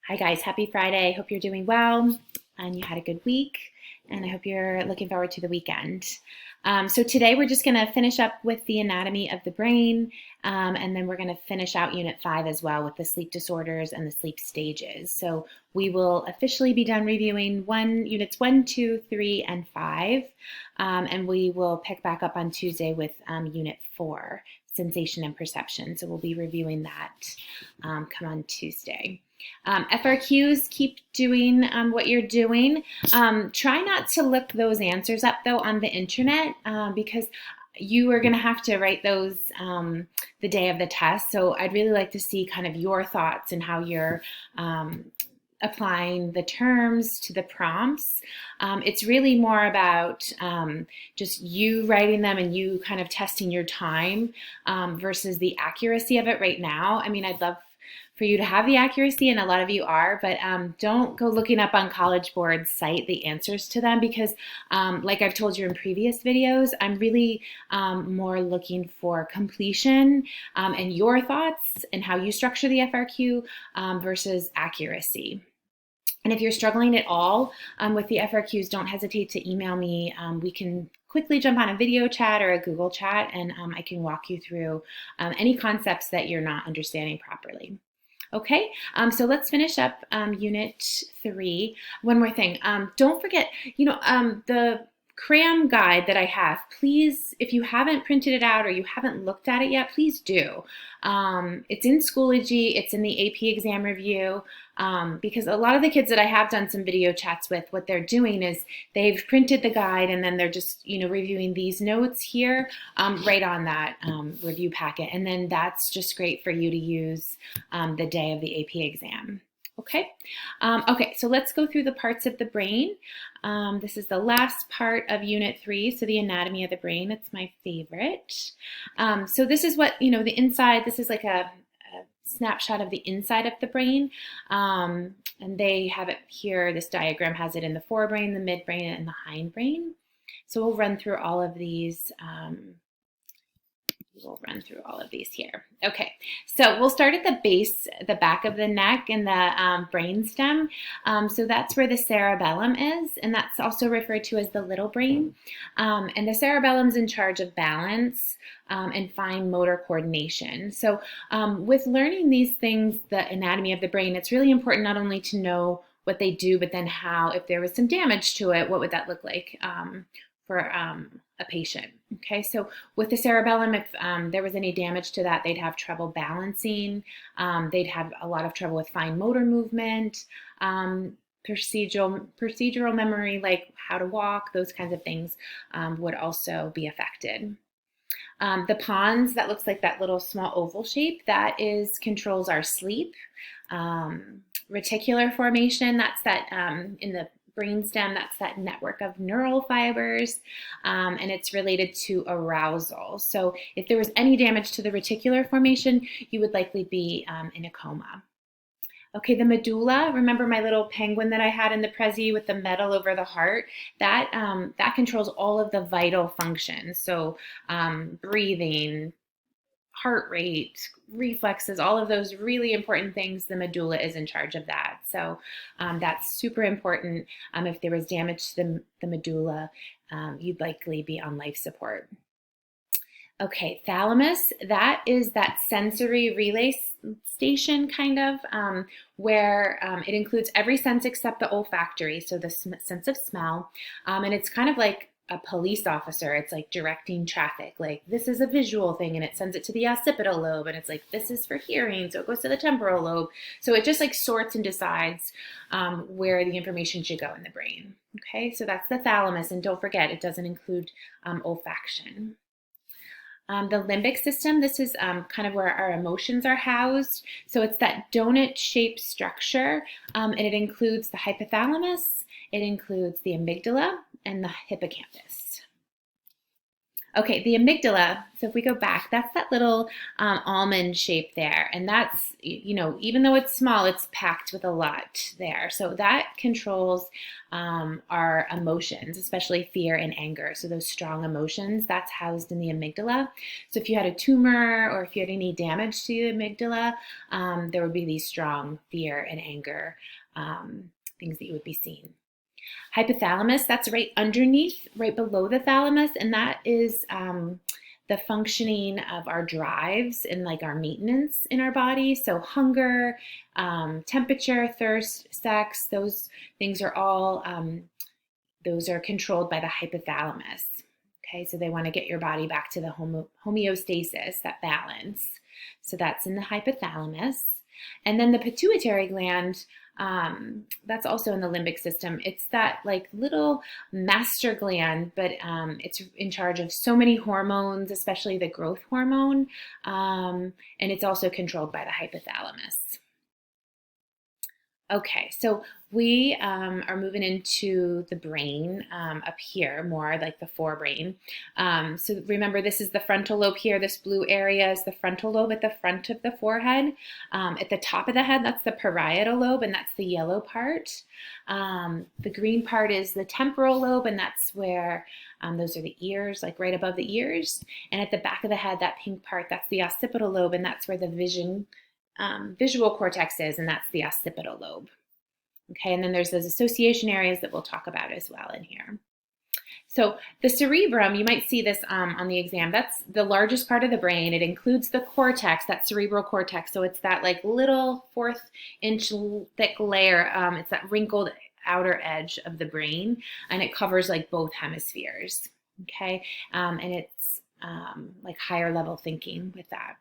Hi guys, happy Friday. Hope you're doing well and you had a good week, and I hope you're looking forward to the weekend. So today we're just going to finish up with the anatomy of the brain, and then we're going to finish out Unit 5 as well with the sleep disorders and the sleep stages. So we will officially be done reviewing Units 1, 2, 3, and 5, and we will pick back up on Tuesday with Unit 4, Sensation and Perception. So we'll be reviewing that come on Tuesday. FRQs, keep doing what you're doing. Try not to look those answers up though on the internet because you are going to have to write those the day of the test. So I'd really like to see kind of your thoughts and how you're applying the terms to the prompts. It's really more about just you writing them and you kind of testing your time versus the accuracy of it right now. I mean, I'd love for you to have the accuracy, and a lot of you are, but don't go looking up on College Board's site the answers to them because, like I've told you in previous videos, I'm really more looking for completion and your thoughts and how you structure the FRQ versus accuracy. And if you're struggling at all with the FRQs, don't hesitate to email me. We can quickly jump on a video chat or a Google chat, and I can walk you through any concepts that you're not understanding properly. Okay, so let's finish up Unit 3. One more thing. Don't forget, the cram guide that I have, please, if you haven't printed it out or you haven't looked at it yet, please do. It's in Schoology, it's in the AP exam review, because a lot of the kids that I have done some video chats with, what they're doing is they've printed the guide and then they're just, reviewing these notes here right on that review packet. And then that's just great for you to use the day of the AP exam. Okay, okay, so let's go through the parts of the brain. This is the last part of Unit 3, so the anatomy of the brain. It's my favorite. So this is what, the inside, this is like a snapshot of the inside of the brain. And they have it here, this diagram has it in the forebrain, the midbrain, and the hindbrain. So we'll run through all of these. We'll run through all of these here. Okay, so we'll start at the base, the back of the neck and the brain stem. So that's where the cerebellum is, and that's also referred to as the little brain. And the cerebellum's in charge of balance and fine motor coordination. So with learning these things, the anatomy of the brain, it's really important not only to know what they do, but then how, if there was some damage to it, what would that look like for a patient. Okay, so with the cerebellum, if there was any damage to that, they'd have trouble balancing, they'd have a lot of trouble with fine motor movement, procedural memory, like how to walk, those kinds of things would also be affected. The pons, that looks like that little small oval shape, that controls our sleep. Reticular formation, that's that in the brainstem, that's that network of neural fibers, and it's related to arousal. So if there was any damage to the reticular formation, you would likely be in a coma. Okay, the medulla, remember my little penguin that I had in the Prezi with the metal over the heart? That controls all of the vital functions. So breathing, heart rate, reflexes, all of those really important things, the medulla is in charge of that. So that's super important. If there was damage to the medulla, you'd likely be on life support. Okay, thalamus, that is that sensory relay station kind of, where it includes every sense except the olfactory, so the sense of smell, and it's kind of like a police officer. It's like directing traffic, like this is a visual thing and it sends it to the occipital lobe, and it's like this is for hearing, so it goes to the temporal lobe. So it just like sorts and decides where the information should go in the brain. Okay, so that's the thalamus, and don't forget it doesn't include olfaction. The limbic system, this is kind of where our emotions are housed. So it's that donut-shaped structure, and it includes the hypothalamus, it includes the amygdala, and the hippocampus. Okay, the amygdala, so if we go back, that's that little almond shape there. And that's, you know, even though it's small, it's packed with a lot there. So that controls our emotions, especially fear and anger. So those strong emotions, that's housed in the amygdala. So if you had a tumor or if you had any damage to the amygdala, there would be these strong fear and anger things that you would be seeing. Hypothalamus, that's right underneath, right below the thalamus, and that is the functioning of our drives and like our maintenance in our body. So hunger, temperature, thirst, sex, those things are all, those are controlled by the hypothalamus. Okay, so they want to get your body back to the homeostasis, that balance. So that's in the hypothalamus. And then the pituitary gland, that's also in the limbic system. It's that like little master gland, but it's in charge of so many hormones, especially the growth hormone, and it's also controlled by the hypothalamus. Okay, so we are moving into the brain up here, more like the forebrain. So remember, this is the frontal lobe here. This blue area is the frontal lobe at the front of the forehead. At the top of the head, that's the parietal lobe, and that's the yellow part. The green part is the temporal lobe, and that's where those are the ears, like right above the ears. And at the back of the head, that pink part, that's the occipital lobe, and that's where the visual cortex is, and that's the occipital lobe. Okay, and then there's those association areas that we'll talk about as well in here. So the cerebrum, you might see this on the exam, that's the largest part of the brain. It includes the cortex, that cerebral cortex. So it's that like little 1/4-inch thick layer. It's that wrinkled outer edge of the brain, and it covers like both hemispheres. Okay, and it's like higher level thinking with that.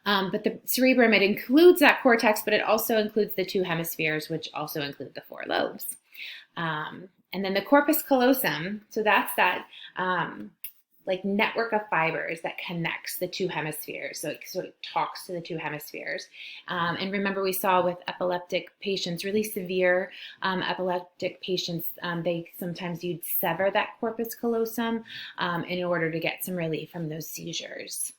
But the cerebrum, it includes that cortex, but it also includes the two hemispheres, which also include the four lobes. And then the corpus callosum, so that's that like network of fibers that connects the two hemispheres. So it talks to the two hemispheres. And remember, we saw with epileptic patients, really severe epileptic patients, they sometimes you'd sever that corpus callosum in order to get some relief from those seizures.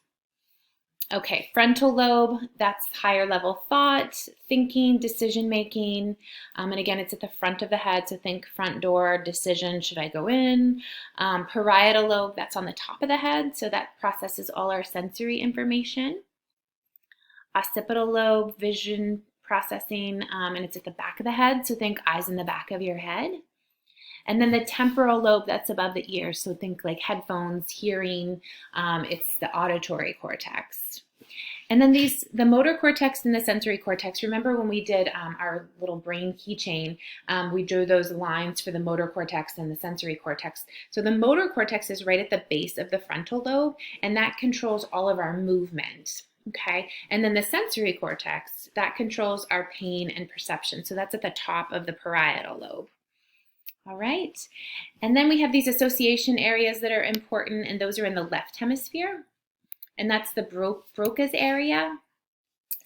Okay, frontal lobe, that's higher level thought, thinking, decision making. And again, it's at the front of the head, so think front door, decision, should I go in? Parietal lobe, that's on the top of the head, so that processes all our sensory information. Occipital lobe, vision processing, and it's at the back of the head, so think eyes in the back of your head. And then the temporal lobe, that's above the ear. So think like headphones, hearing, it's the auditory cortex. And then the motor cortex and the sensory cortex, remember when we did our little brain keychain, we drew those lines for the motor cortex and the sensory cortex. So the motor cortex is right at the base of the frontal lobe, and that controls all of our movement. Okay, and then the sensory cortex, that controls our pain and perception. So that's at the top of the parietal lobe. All right, and then we have these association areas that are important, and those are in the left hemisphere, and that's the Broca's area.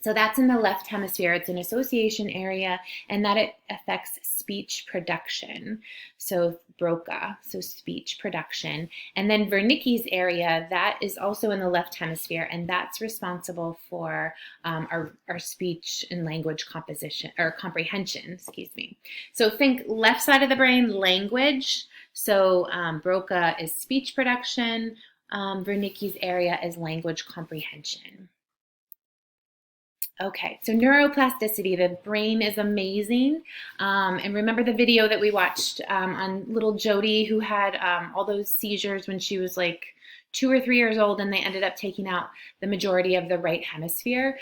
So that's in the left hemisphere. It's an association area, and that it affects speech production. So Broca, so speech production. And then Wernicke's area, that is also in the left hemisphere, and that's responsible for our speech and language composition, or comprehension, excuse me. So think left side of the brain, language. So Broca is speech production. Wernicke's area is language comprehension. Okay, so neuroplasticity, the brain is amazing. And remember the video that we watched on little Jody, who had all those seizures when she was like 2 or 3 years old, and they ended up taking out the majority of the right hemisphere.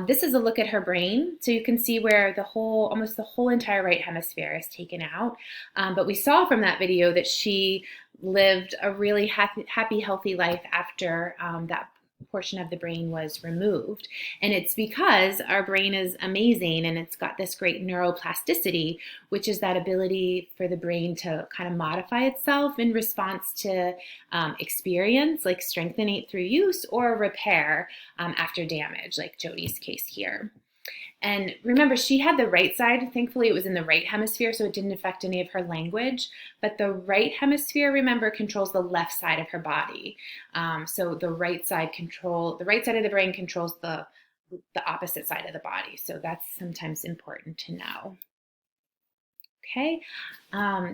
This is a look at her brain. So you can see where almost the whole entire right hemisphere is taken out. But we saw from that video that she lived a really happy, healthy life after that portion of the brain was removed. And it's because our brain is amazing, and it's got this great neuroplasticity, which is that ability for the brain to kind of modify itself in response to experience, like strengthen it through use, or repair after damage, like Jody's case here. And remember, she had the right side. Thankfully, it was in the right hemisphere, so it didn't affect any of her language. But the right hemisphere, remember, controls the left side of her body. So the right side of the brain controls the opposite side of the body. So that's sometimes important to know. Okay,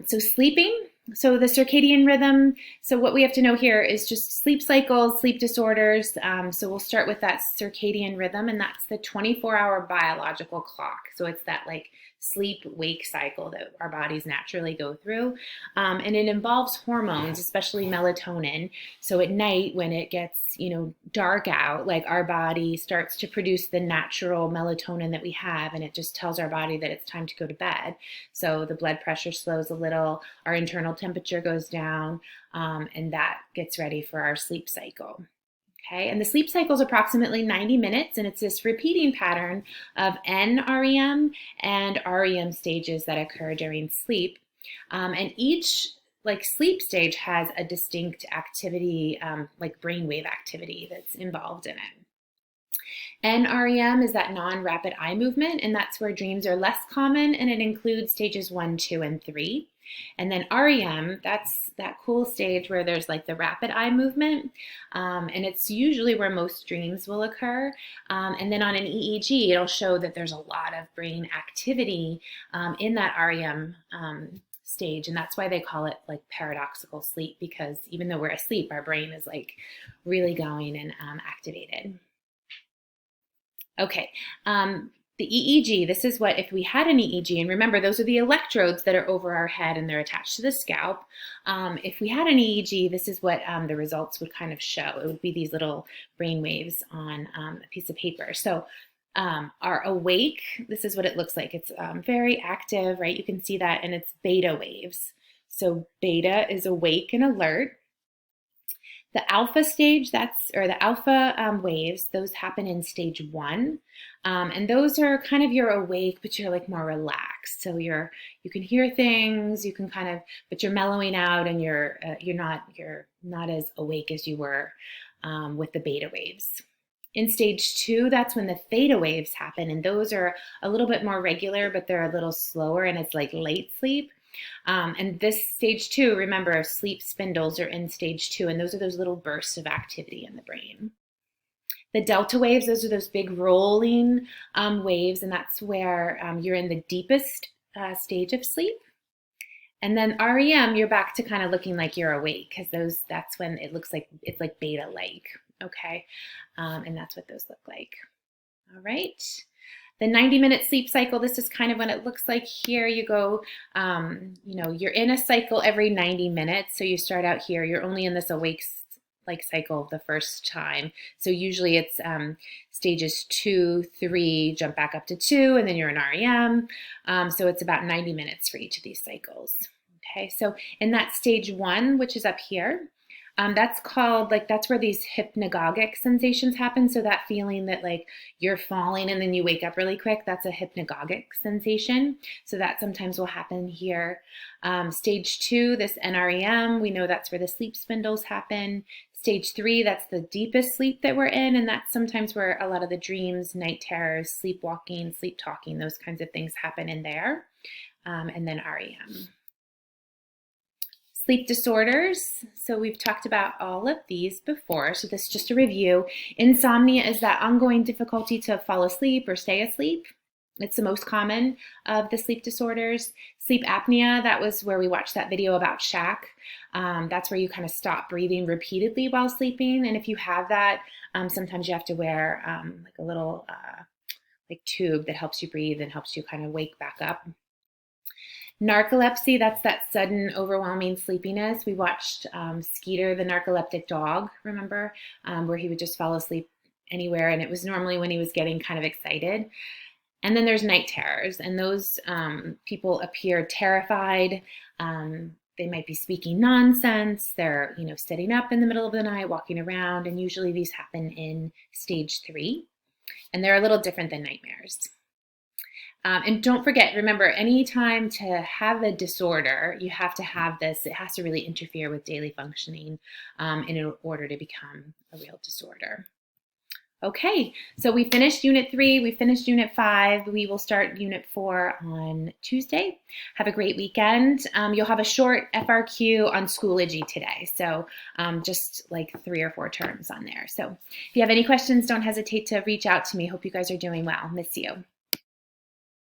so sleeping. So the circadian rhythm. So what we have to know here is just sleep cycles, sleep disorders. So we'll start with that circadian rhythm, and that's the 24-hour biological clock. So it's that like sleep-wake cycle that our bodies naturally go through. And it involves hormones, especially melatonin. So at night when it gets, dark out, like our body starts to produce the natural melatonin that we have, and it just tells our body that it's time to go to bed. So the blood pressure slows a little, our internal temperature goes down, and that gets ready for our sleep cycle. Okay, and the sleep cycle is approximately 90 minutes, and it's this repeating pattern of NREM and REM stages that occur during sleep. And each sleep stage has a distinct activity, like brainwave activity that's involved in it. NREM is that non-rapid eye movement, and that's where dreams are less common, and it includes stages 1, 2, and 3. And then REM, that's that cool stage where there's like the rapid eye movement, and it's usually where most dreams will occur. And then on an EEG, it'll show that there's a lot of brain activity in that REM stage, and that's why they call it like paradoxical sleep, because even though we're asleep, our brain is like really going and activated. Okay, the EEG, this is what, if we had an EEG, and remember, those are the electrodes that are over our head and they're attached to the scalp. If we had an EEG, this is what the results would kind of show. It would be these little brain waves on a piece of paper. So our awake, this is what it looks like. It's very active, right? You can see that, and it's beta waves. So beta is awake and alert. The alpha stage, the alpha waves, those happen in stage 1. And those are kind of you're awake, but you're like more relaxed. So you can hear things, you can but you're mellowing out, and you're not as awake as you were with the beta waves. In stage 2, that's when the theta waves happen, and those are a little bit more regular, but they're a little slower, and it's like late sleep. And this stage 2, remember, sleep spindles are in stage 2, and those are those little bursts of activity in the brain. The delta waves, those are those big rolling waves, and that's where you're in the deepest stage of sleep. And then REM, you're back to kind of looking like you're awake, because that's when it looks like it's like beta-like, okay? And that's what those look like. All right. The 90-minute sleep cycle, this is kind of what it looks like here. You go, you're in a cycle every 90 minutes. So you start out here, you're only in this awake cycle the first time. So usually it's stages 2, 3, jump back up to 2, and then you're in REM. So it's about 90 minutes for each of these cycles. Okay, so in that stage 1, which is up here, that's called, that's where these hypnagogic sensations happen. So that feeling that like you're falling and then you wake up really quick, that's a hypnagogic sensation. So that sometimes will happen here. Stage 2, this NREM, we know that's where the sleep spindles happen. Stage 3, that's the deepest sleep that we're in, and that's sometimes where a lot of the dreams, night terrors, sleepwalking, sleep talking, those kinds of things happen in there. And then REM. Sleep disorders. So we've talked about all of these before. So this is just a review. Insomnia is that ongoing difficulty to fall asleep or stay asleep. It's the most common of the sleep disorders. Sleep apnea, that was where we watched that video about Shaq. That's where you kind of stop breathing repeatedly while sleeping. And if you have that, sometimes you have to wear like a little tube that helps you breathe and helps you kind of wake back up. Narcolepsy, that's that sudden overwhelming sleepiness. We watched Skeeter, the narcoleptic dog, remember, where he would just fall asleep anywhere, and it was normally when he was getting kind of excited. And then there's night terrors, and those people appear terrified. They might be speaking nonsense. They're, sitting up in the middle of the night, walking around, and usually these happen in stage 3, and they're a little different than nightmares. And don't forget, remember, anytime to have a disorder, you have to have this. It has to really interfere with daily functioning in order to become a real disorder. Okay, so we finished Unit 3, we finished Unit 5. We will start Unit 4 on Tuesday. Have a great weekend. You'll have a short FRQ on Schoology today, so just like 3 or 4 terms on there. So if you have any questions, don't hesitate to reach out to me. Hope you guys are doing well. Miss you.